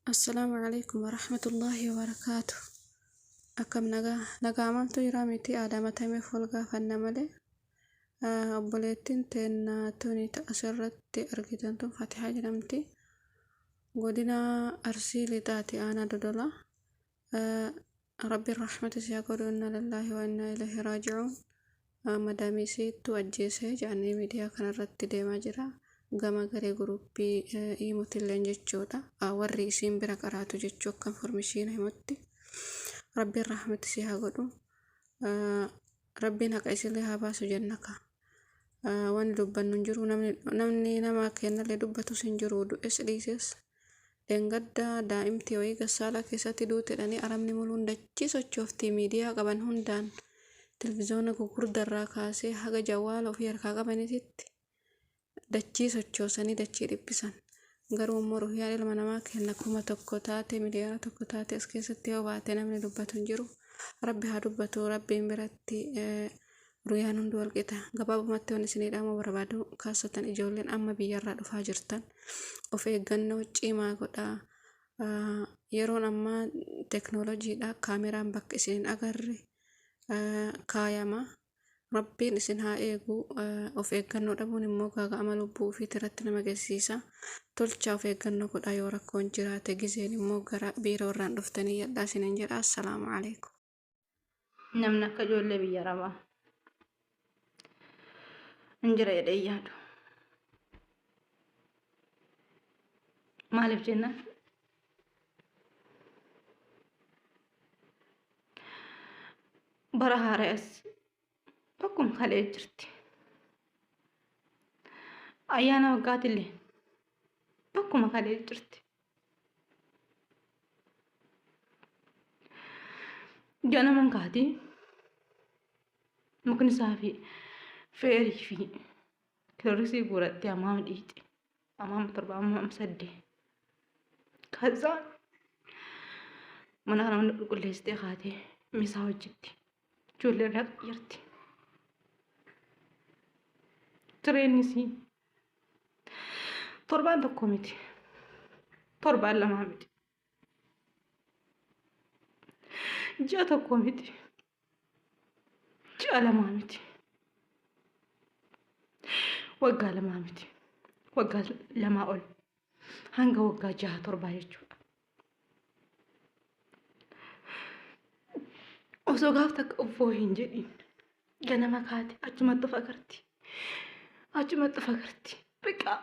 السلام عليكم ورحمة الله وبركاته. أكم نجا عملتو يراميتي آدم تيمي فولغا فنملي أبوليتين تين توني تأسرت أرجيتنتم فاتحة جرمتي قدنا أرسيلي تاتي أنا دودولا ربي الرحمة سيقول إنا لله وإنا إليه راجعون. مدامي سيتو أجيسي جاني ميديا كان رتي ديما جرا gama garee guruppii himutilleen jechuudha. Warri isiin bira qaraatu jechuu akka informeeshinii himutti rabbiin rahmati si haa godhu. Rabbiin haqa isillee haa baasu jennaka. Wanni dubbannu hin jiru, namni nama kennallee dubbatus hin jiru. Du'es dhiises deengadda daa'imti wayii gasaala keessatti duutedhanii aramni muluun dachii sochooftii miidiyaa qaban hundaan televizoona gurguddarraa kaasee haga jawaala ofii harkaa qabanitti dachii sochoosanii dachii dhiphisan. Garuu immoo ruhiyaan ilma namaa kenna kuma tokko taate miliyoona tokko taate as keessatti yoo baate namni dubbatu hin jiru. Rabbi haa dubbatu. Rabbiin biratti ruhiyaan hundi walqixa. Gabaabumatti waan isinii dhaamu barbaadu kaasatan ijoolleen amma biyyarraa dhufaa jirtan of eeggannoo cimaa godhaa. Yeroon ammaa teknooloojiidha. Kaameraan bakka isin agarre kaayama. Rabbiin isin haa eegu. Of eeggannoo dhabuun immoo gaaga'ama lubbuu ofiitti irratti nama geessisa. Tolchaa of eeggannoo godhaa yoo rakkoon jiraate gizeen immoo gara biiroo irraan dhuftanii yadhaa isiniin jedha. Assalaamu alaikum. Namni akka ijoollee biyya arabaa hin jira jedhee yaadu. Maaliif jennaan? Bara haaraas tokkum kalee jirti. Ayyaana waggaatillee tokkuma kalee jirti. Ganaman kaatii mukni isaa fi feerii fi kilorisii guuratti amaam dhiixe. Amaam torba amaam saddee. Kaza mana kana hunda qulqulleessitee kaatee misaa hojjetti. Ijoollee irraa jirti. Tireenisii torbaan tokko miti. Torbaan lamaa miti. Ji'a tokko miti. Ji'a lamaa miti. Waggaa lamaa miti. Waggaa lamaa ol. Hanga waggaa jaha torbaa jechuudha. Osoo gaaf takka uffoo hin jedhin ganama kaate achumatti of agarti. Achumatti of agarti. Biqaa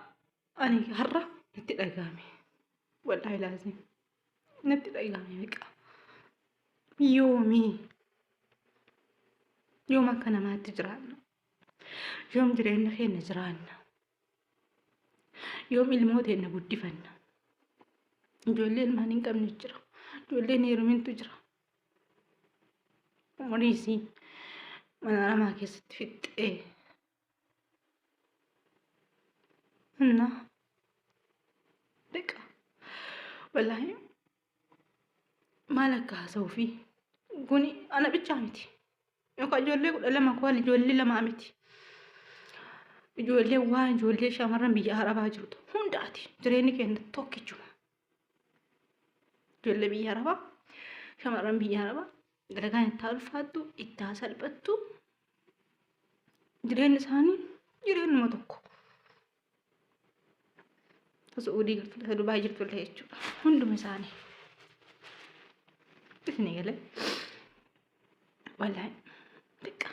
ani har'a itti dhagahame. Wallaahi laazim. Natti dhagahame biqaa. Yoom akka namaatti jiraanna. Yoom jireenya keenya jiraanna. Yoom ilmoota keenya guddifanna. Ijoollee ilmaan hin qabne jira. Ijoolleen heerumintu jira. Umriisii mana namaa keessatti fixxee. Biqa wallaahi maal akka haasa'uu fi kuni ana bichaa miti. Yookaan ijoollee 12 kwal ijoollee 2 miti. Ijoollee waan ijoollee shamarran biyya arabaa jirtu hundaati. Jireenyi keenya tokkichuma. Ijoollee biyya arabaa shamarran biyya arabaa dalagaan itti ulfaattu itti salphattu jireenyi isaanii jireenyuma tokko. Suudii jirtu Dubaay jirtu jechuudha. Hunduma isaanii. Isin eegalee wallaahi biqa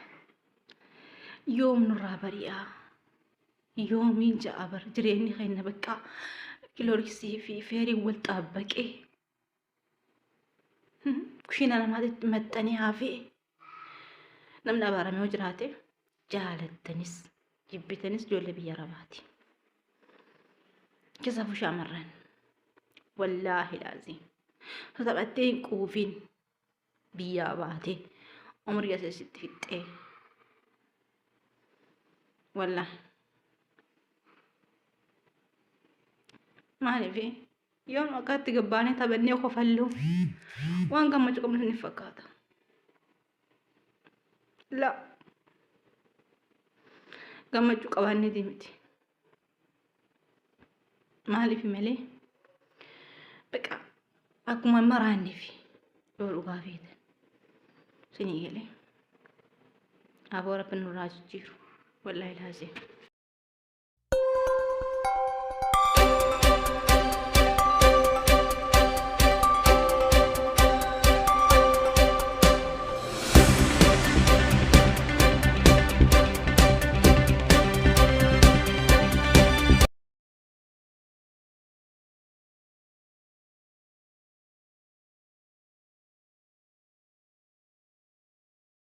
yoom nurraa bari'aa yoomiin ja'a bar jireenyi keenya biqa kilooriksii fi feerii wal xaabbaqee kushina namaatti maxxanii haafee namni abaarame yoo jiraate jaalattanis jibbitanis ijoollee biyya arabaati. Kisa fushaa marran wallaahi laazim taphattee hin quufiin biyyaa baate umrii asitti fixxee wallaahi maaliif yoom akkatti gabbaanee taphannee kofalluu waan gammachuu qabnu ni fakkaata. La gammachuu qabaannee deemti. Maaliif malee በቃ akkuma maraanni fi yoo dhugaa feetan sinii galee aboo rabbi nurraa jijjiiru wallaahi laazim.